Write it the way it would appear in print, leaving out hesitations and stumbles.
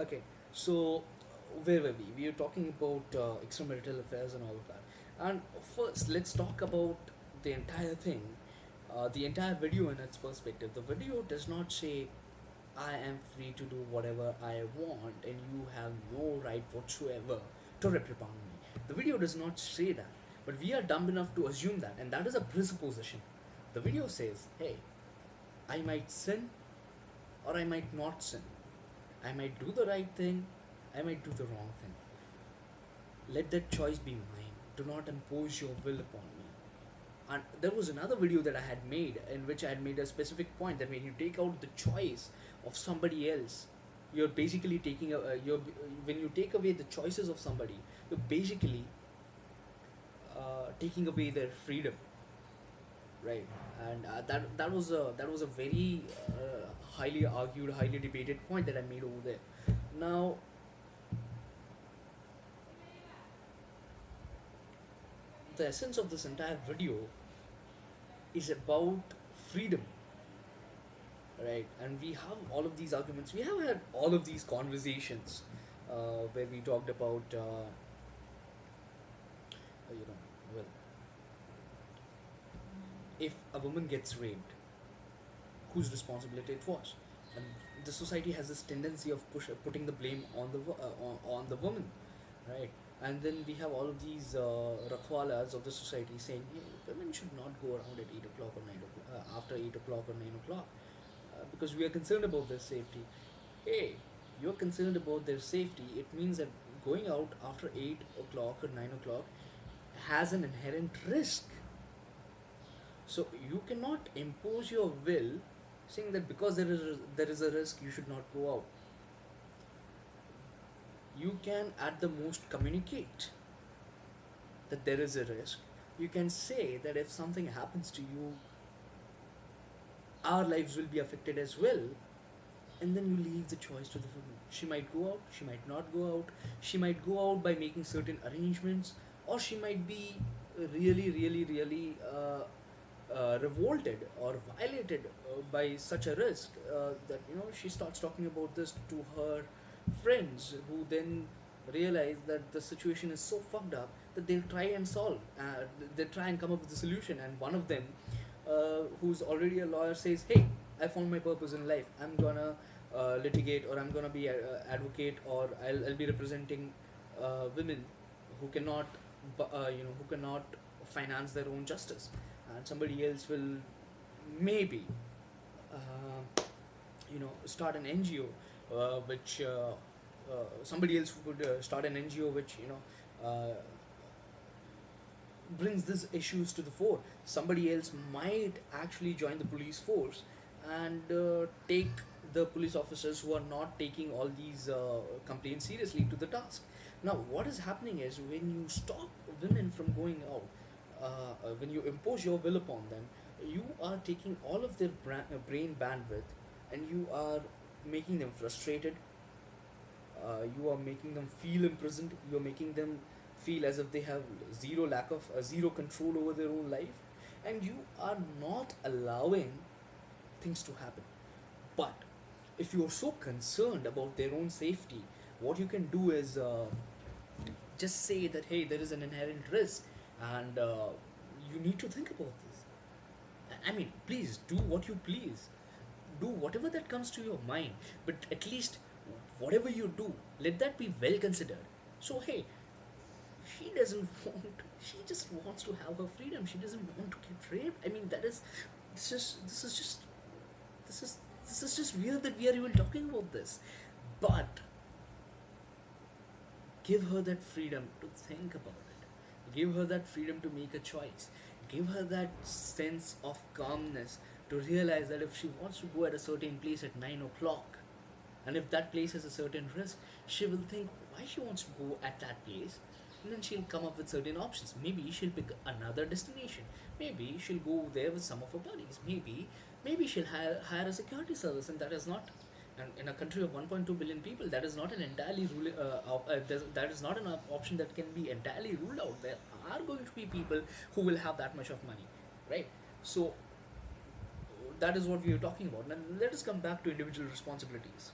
Okay, so where were we? We were talking about extramarital affairs and all of that. And first, let's talk about the entire thing, the entire video in its perspective. The video does not say, I am free to do whatever I want and you have no right whatsoever to reprimand me. The video does not say that, but we are dumb enough to assume that, and that is a presupposition. The video says, hey, I might sin or I might not sin. I might do the right thing, I might do the wrong thing. Let that choice be mine. Do not impose your will upon me. And there was another video that I had made in which I had made a specific point that when you take out the choice of somebody else, you're basically taking when you take away the choices of somebody, you're basically taking away their freedom, right? And that was a very highly argued, highly debated point that I made over there. Now, the essence of this entire video is about freedom, right? And we have all of these arguments, we have had all of these conversations where we talked about well, if a woman gets raped, whose responsibility it was? And the society has this tendency of putting the blame on on the woman, right? And then we have all of these rakhwalas of the society saying, hey, women should not go around at 8 o'clock or 9 o'clock, after 8 o'clock or 9 o'clock, because we are concerned about their safety. Hey, you're concerned about their safety. It means that going out after 8 o'clock or 9 o'clock has an inherent risk. So you cannot impose your will, saying that because there is a risk, you should not go out. You can at the most communicate that there is a risk. You can say that if something happens to you, our lives will be affected as well, and then you leave the choice to the woman. She might go out, she might not go out, she might go out by making certain arrangements, or she might be really, really, really revolted or violated by such a risk, that she starts talking about this to her friends, who then realize that the situation is so fucked up that they'll try and solve, they try and come up with a solution. And one of them, who's already a lawyer, says, hey, I found my purpose in life, I'm gonna litigate, or I'm gonna be a advocate, or I'll be representing women who cannot who cannot finance their own justice. And somebody else will maybe start an NGO, which somebody else would start an NGO which brings these issues to the fore. Somebody else might actually join the police force and take the police officers who are not taking all these complaints seriously to the task. Now, what is happening is, when you stop women from going out, when you impose your will upon them, you are taking all of their brain bandwidth, and you are making them frustrated. You are making them feel imprisoned. You are making them feel as if they have zero control over their own life, and you are not allowing things to happen. But if you are so concerned about their own safety, what you can do is just say that, hey, there is an inherent risk, and you need to think about this. I mean, please do what you please, do whatever that comes to your mind, but at least whatever you do, let that be well considered. So, hey, she doesn't want, she just wants to have her freedom. She doesn't want to get raped. I mean, this is this is just weird that we are even talking about this. But give her that freedom to think about it. Give her that freedom to make a choice. Give her that sense of calmness to realize that if she wants to go at a certain place at 9 o'clock, and if that place has a certain risk, she will think why she wants to go at that place, and then she'll come up with certain options. Maybe she'll pick another destination. Maybe she'll go there with some of her buddies. Maybe she'll hire a security service, and that is not. And in a country of 1.2 billion people, that is not an entirely that is not an option that can be entirely ruled out. There are going to be people who will have that much of money, right? So that is what we are talking about. Now let us come back to individual responsibilities.